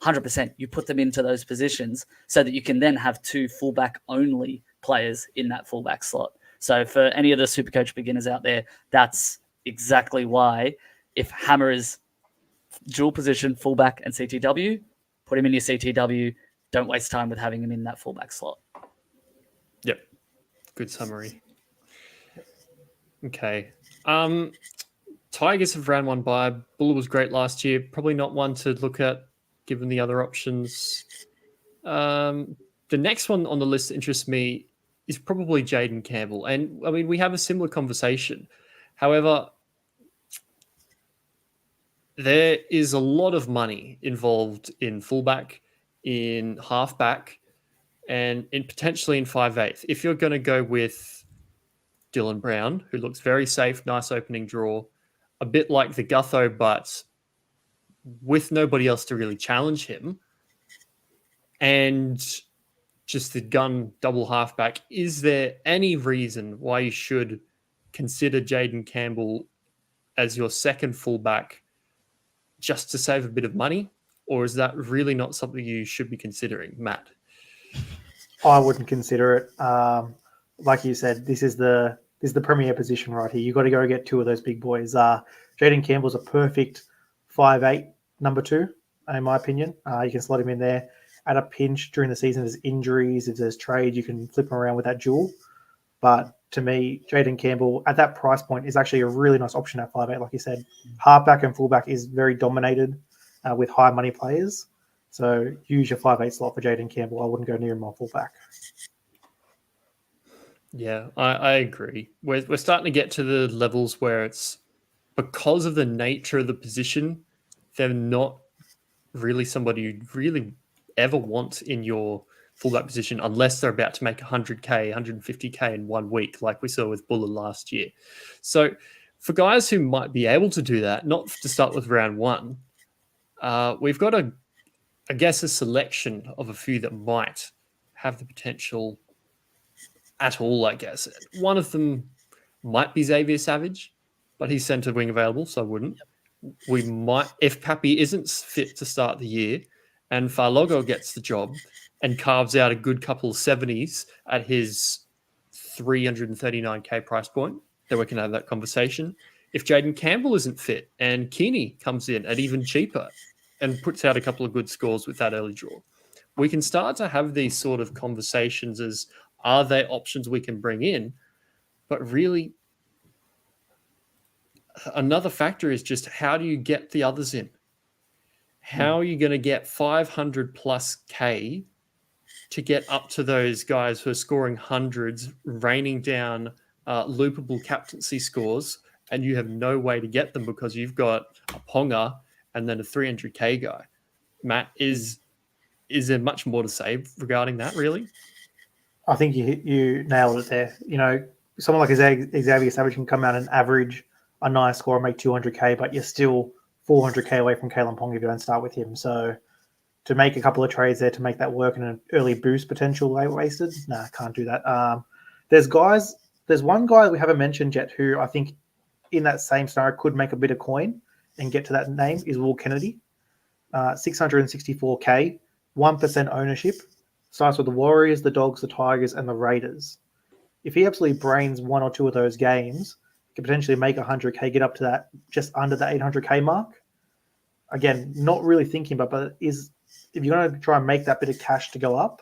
100%, you put them into those positions so that you can then have 2 fullback-only players in that fullback slot. So for any of the Supercoach beginners out there, that's exactly why if Hammer is dual position, fullback and CTW, put him in your CTW. Don't waste time with having him in that fullback slot. Yep. Good summary. Okay. Tigers have round 1 bye. Buller was great last year. Probably not one to look at given the other options. The next one on the list that interests me is probably Jaden Campbell. And I mean, we have a similar conversation. However, there is a lot of money involved in fullback, in halfback, and in potentially in 5'8". If you're going to go with Dylan Brown, who looks very safe, nice opening draw, a bit like the Gutho, but with nobody else to really challenge him, and just the gun double halfback, is there any reason why you should consider Jaden Campbell as your second fullback just to save a bit of money? Or is that really not something you should be considering, Matt? I wouldn't consider it. Like you said, this is the premier position right here. You've got to go get 2 of those big boys. Jaden Campbell's a perfect 5'8" number 2, in my opinion. You can slot him in there at a pinch during the season. If there's injuries, if there's trade, you can flip him around with that duel. But to me, Jaden Campbell at that price point is actually a really nice option at 5'8". Like you said, halfback and fullback is very dominated with high money players. So use your 5'8" slot for Jaden Campbell. I wouldn't go near him on fullback. Yeah, I agree. We're starting to get to the levels where it's because of the nature of the position, they're not really somebody you really ever want in your fullback position unless they're about to make 100K, 150K in 1 week, like we saw with Buller last year. So for guys who might be able to do that, not to start with round 1, we've got a selection of a few that might have the potential at all, I guess. One of them might be Xavier Savage, but he's centre wing available, so I wouldn't. We might, if Pappy isn't fit to start the year and Farlogo gets the job and carves out a good couple of 70s at his 339K price point, then we can have that conversation. If Jaden Campbell isn't fit and Keeney comes in at even cheaper and puts out a couple of good scores with that early draw, we can start to have these sort of conversations as, are there options we can bring in? But really, another factor is just how do you get the others in? How are you going to get 500 plus K to get up to those guys who are scoring hundreds, raining down loopable captaincy scores, and you have no way to get them because you've got a Ponga and then a 300K guy? Matt, is there much more to say regarding that, really? I think you nailed it there. You know, someone like Xavier Savage can come out and average a nice score and make 200k, but you're still 400k away from Kalen Pong if you don't start with him. So to make a couple of trades there to make that work and an early boost potential wasted, nah, can't do that. There's one guy we haven't mentioned yet who I think in that same scenario could make a bit of coin and get to that name is Will Kennedy. 664k, 1% ownership. Starts with the Warriors, the Dogs, the Tigers, and the Raiders. If he absolutely brains one or two of those games, he could potentially make 100k, get up to that just under the 800k mark. Again, not really thinking about, but if you're going to try and make that bit of cash to go up,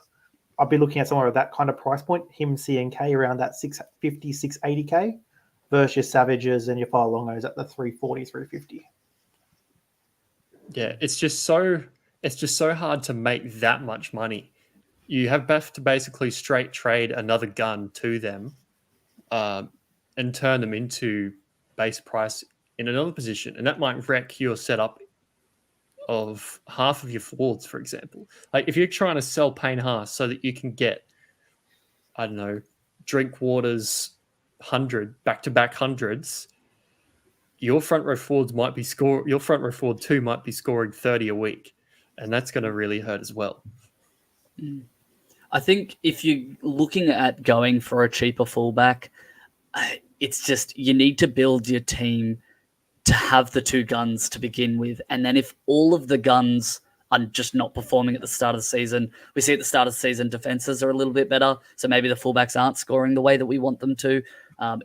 I'd be looking at somewhere at that kind of price point, him CNK around that 650, 680k versus your Savages and your Farlongos at the 340, 350. Yeah, it's just so hard to make that much money. You have to basically straight trade another gun to them and turn them into base price in another position. And that might wreck your setup of half of your forwards, for example. Like if you're trying to sell Payne Haas so that you can get, I don't know, Drinkwater's 100, back-to-back hundreds, your front row forwards might be your front row forward 2 might be scoring 30 a week. And that's going to really hurt as well. I think if you're looking at going for a cheaper fullback, it's just you need to build your team to have the 2 guns to begin with. And then if all of the guns are just not performing at the start of the season, we see at the start of the season defenses are a little bit better. So maybe the fullbacks aren't scoring the way that we want them to,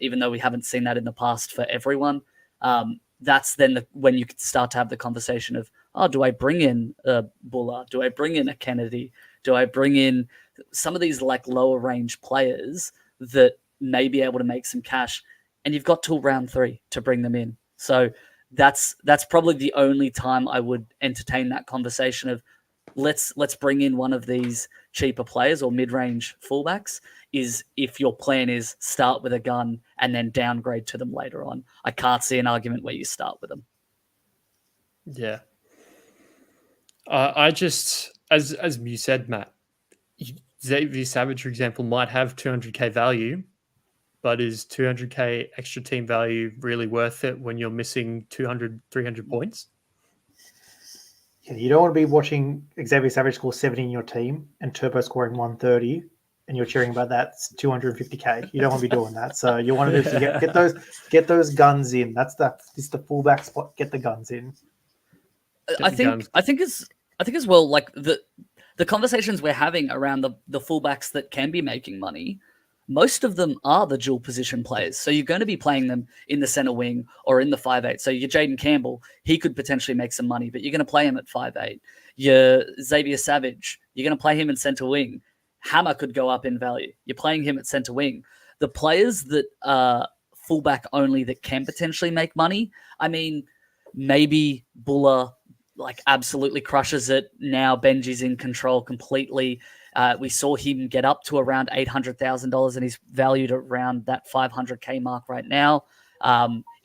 even though we haven't seen that in the past for everyone. That's then when you could start to have the conversation of, oh, do I bring in a Buller? Do I bring in a Kennedy? Do I bring in some of these like lower range players that may be able to make some cash? And you've got till round 3 to bring them in. So that's probably the only time I would entertain that conversation of let's bring in one of these cheaper players or mid-range fullbacks, is if your plan is start with a gun and then downgrade to them later on. I can't see an argument where you start with them. Yeah. I just, as you said, Matt, Xavier Savage, for example, might have 200k value, but is 200k extra team value really worth it when you're missing 200, 300 points? Yeah, you don't want to be watching Xavier Savage score 70 in your team and Turbo scoring 130 and you're cheering about that 250k. You don't want to be doing that. So you want to do get those guns in. It's the fullback spot. Get the guns in. I think as well, like the conversations we're having around the fullbacks that can be making money, most of them are the dual position players. So you're going to be playing them in the center wing or in the 5'8". So your Jaden Campbell, he could potentially make some money, but you're going to play him at 5'8". Your Xavier Savage, you're going to play him in center wing. Hammer could go up in value. You're playing him at center wing. The players that are fullback only that can potentially make money, I mean, maybe Buller like absolutely crushes it. Now Benji's in control completely. We saw him get up to around $800,000 and he's valued around that 500k mark right now.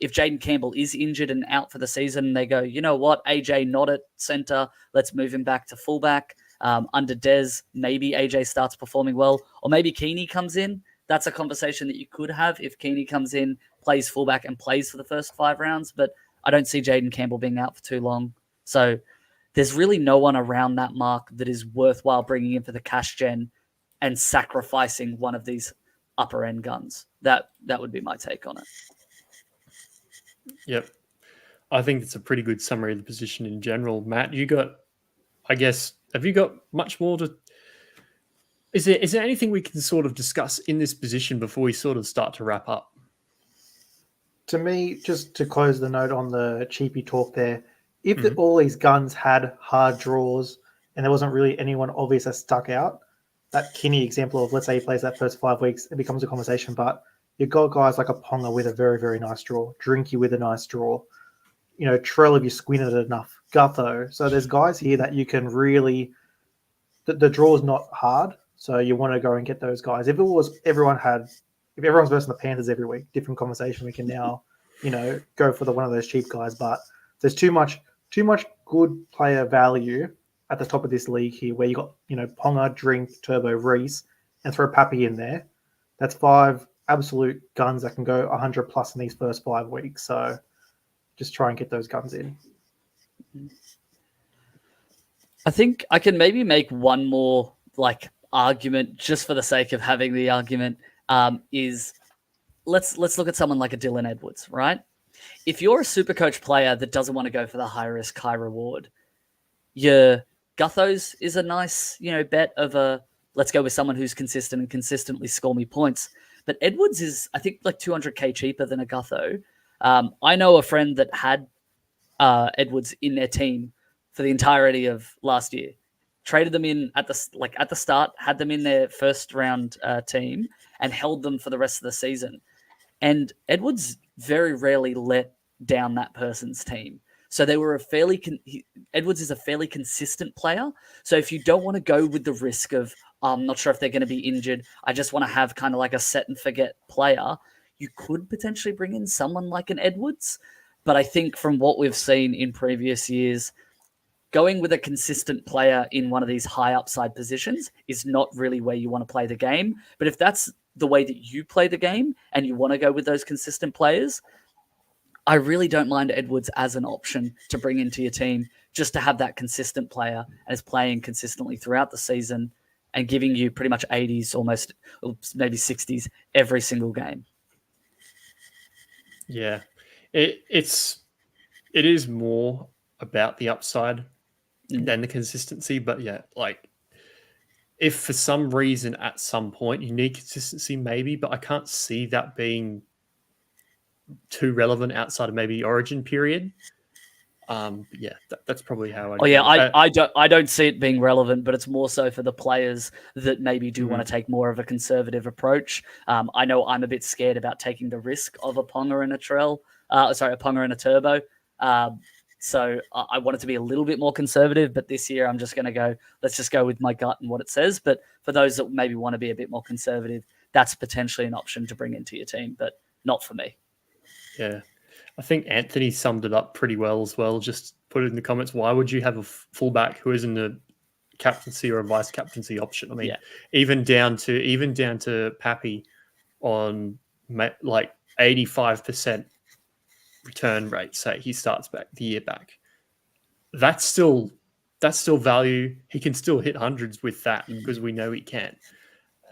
If Jaden Campbell is injured and out for the season, they go, you know what, AJ not at center, let's move him back to fullback. Under Dez, maybe AJ starts performing well, or maybe Keeney comes in. That's a conversation that you could have if Keeney comes in, plays fullback and plays for the first 5 rounds, but I don't see Jaden Campbell being out for too long. So there's really no one around that mark that is worthwhile bringing in for the cash gen and sacrificing one of these upper end guns. That would be my take on it. Yep. I think it's a pretty good summary of the position in general. Matt, have you got much more to... Is there anything we can sort of discuss in this position before we sort of start to wrap up? To me, just to close the note on the cheapy talk there, if all these guns had hard draws and there wasn't really anyone obvious that stuck out, that Kinney example of, let's say he plays that first 5 weeks, it becomes a conversation. But you've got guys like a Ponga with a very, very nice draw, Drinky with a nice draw, Trell if you squint at it enough, Gutho. So there's guys here that you can really, the draw is not hard. So you want to go and get those guys. If everyone's versus the Panthers every week, different conversation. We can now, go for one of those cheap guys. But there's too much good player value at the top of this league here, where you got Ponga, Drink, Turbo, Reese, and throw Pappy in there. That's 5 absolute guns that can go 100 plus in these first 5 weeks. So just try and get those guns in. I think I can maybe make one more argument just for the sake of having the argument. Is let's look at someone like a Dylan Edwards, right? If you're a super coach player that doesn't want to go for the high risk, high reward, your Guthos is a nice, bet of a let's go with someone who's consistent and consistently score me points. But Edwards is, I think, like 200k cheaper than a Gutho. I know a friend that had Edwards in their team for the entirety of last year. Traded them in at the start, had them in their first round team, and held them for the rest of the season. And Edwards very rarely let down that person's team. So they were Edwards is a fairly consistent player. So if you don't want to go with the risk of, I'm not sure if they're going to be injured, I just want to have kind of like a set and forget player, you could potentially bring in someone like an Edwards. But I think from what we've seen in previous years, going with a consistent player in one of these high upside positions is not really where you want to play the game. But if that's the way that you play the game and you want to go with those consistent players, I really don't mind Edwards as an option to bring into your team just to have that consistent player as playing consistently throughout the season and giving you pretty much 80s, almost maybe 60s every single game. Yeah, it is more about the upside than the consistency. But yeah, if for some reason at some point you need consistency, maybe, but I can't see that being too relevant outside of maybe origin period. Yeah, that's probably how I don't see it being relevant, but it's more so for the players that maybe do want to take more of a conservative approach. I know I'm a bit scared about taking the risk of a Ponga and a Ponga and a Turbo. So I want it to be a little bit more conservative, but this year I'm just going to let's just go with my gut and what it says. But for those that maybe want to be a bit more conservative, that's potentially an option to bring into your team, but not for me. Yeah. I think Anthony summed it up pretty well as well. Just put it in the comments. Why would you have a fullback who isn't a captaincy or a vice captaincy option? I mean, even down to Pappy on 85% return rate. Say he starts back the year back. That's still value. He can still hit hundreds with that because we know he can.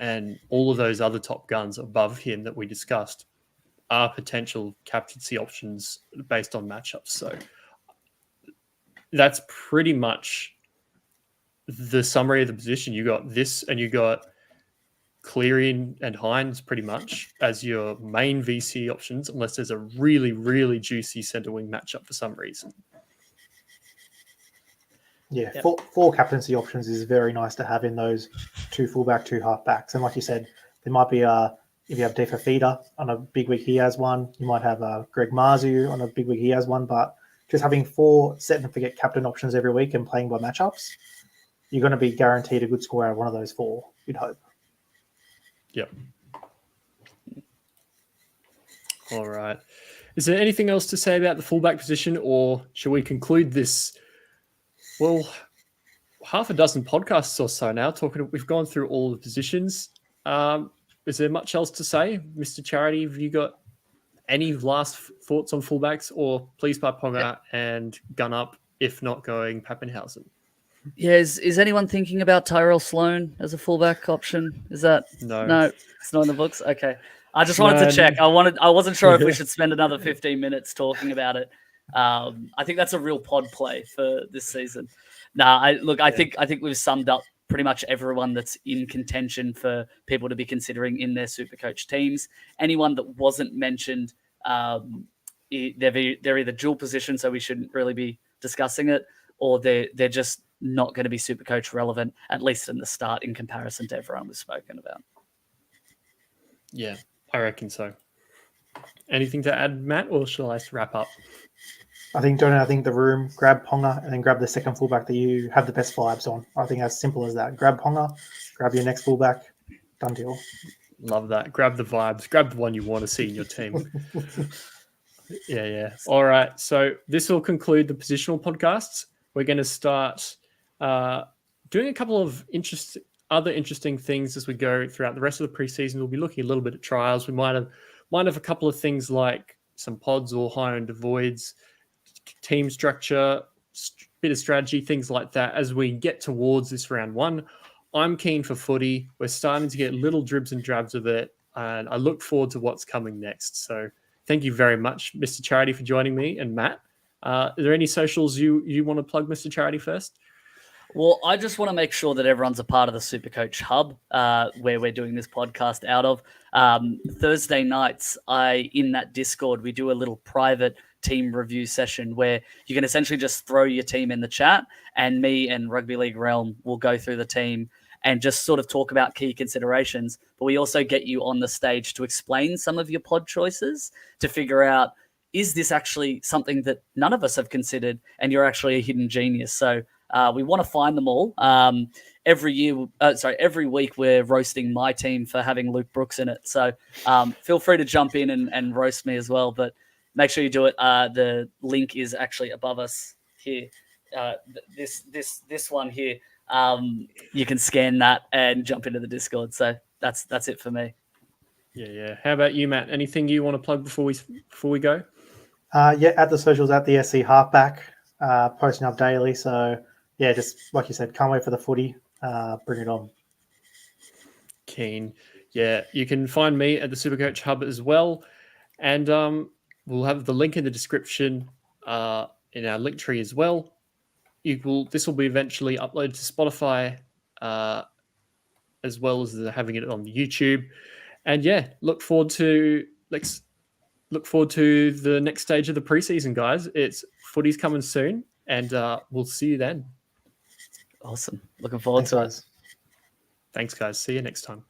And all of those other top guns above him that we discussed are potential captaincy options based on matchups. So that's pretty much the summary of the position. You got this and you got Cleary and Hines pretty much as your main VC options, unless there's a really, really juicy centre wing matchup for some reason. Yeah, four captaincy options is very nice to have in those 2 fullback, 2 halfbacks. And like you said, there might be if you have Defa Feeder on a big week, he has one. You might have Greg Marzu on a big week, he has one. But just having 4 set and forget captain options every week and playing by matchups, you're going to be guaranteed a good score out of one of those 4, you'd hope. Yep. All right. Is there anything else to say about the fullback position, or shall we conclude this? Well, half a dozen podcasts or so now talking. We've gone through all the positions. Is there much else to say, Mr. Charity? Have you got any last thoughts on fullbacks, or please buy Ponga and gun up, if not going Pappenhausen? Yeah, is anyone thinking about Tyrell Sloan as a fullback option? Is that no? It's not in the books. Okay, I just wanted to check. I wasn't sure if we should spend another 15 minutes talking about it. I think that's a real pod play for this season. I think we've summed up pretty much everyone that's in contention for people to be considering in their Supercoach teams. Anyone that wasn't mentioned, they're either dual position, so we shouldn't really be discussing it, or they're just not going to be Supercoach relevant, at least in the start, in comparison to everyone we've spoken about. Yeah, I reckon so. Anything to add, Matt, or shall I wrap up? I think the room, grab Ponga and then grab the second fullback that you have the best vibes on. I think as simple as that. Grab Ponga, grab your next fullback, done deal. Love that. Grab the vibes. Grab the one you want to see in your team. Yeah. All right. So this will conclude the positional podcasts. We're going to start doing a couple of other interesting things as we go throughout the rest of the preseason. We'll be looking a little bit at trials. We might have a couple of things like some pods or high end voids, team structure, bit of strategy, things like that as we get towards this round one. I'm keen for footy. We're starting to get little dribs and drabs of it, and I look forward to what's coming next. So thank you very much, Mr. Charity, for joining me, and Matt. Are there any socials you want to plug, Mr. Charity, first? Well, I just want to make sure that everyone's a part of the Supercoach Hub, where we're doing this podcast out of. Thursday nights, in that Discord, we do a little private team review session where you can essentially just throw your team in the chat, and me and Rugby League Realm will go through the team and just sort of talk about key considerations. But we also get you on the stage to explain some of your pod choices to figure out, is this actually something that none of us have considered and you're actually a hidden genius? So we want to find them all. Every week we're roasting my team for having Luke Brooks in it. So feel free to jump in and roast me as well, but make sure you do it. The link is actually above us here. This one here. You can scan that and jump into the Discord. So that's it for me. Yeah. How about you, Matt? Anything you want to plug before we go? Yeah, at the socials, at the SC Halfback, posting up daily. So yeah, just like you said, can't wait for the footy. Bring it on. Keen. Yeah, you can find me at the Supercoach Hub as well. And we'll have the link in the description in our link tree as well. This will be eventually uploaded to Spotify as well as having it on YouTube. And yeah, look forward to the next stage of the preseason, guys. Footy's coming soon, and we'll see you then. Awesome. Looking forward to it. Guys. Thanks, guys. See you next time.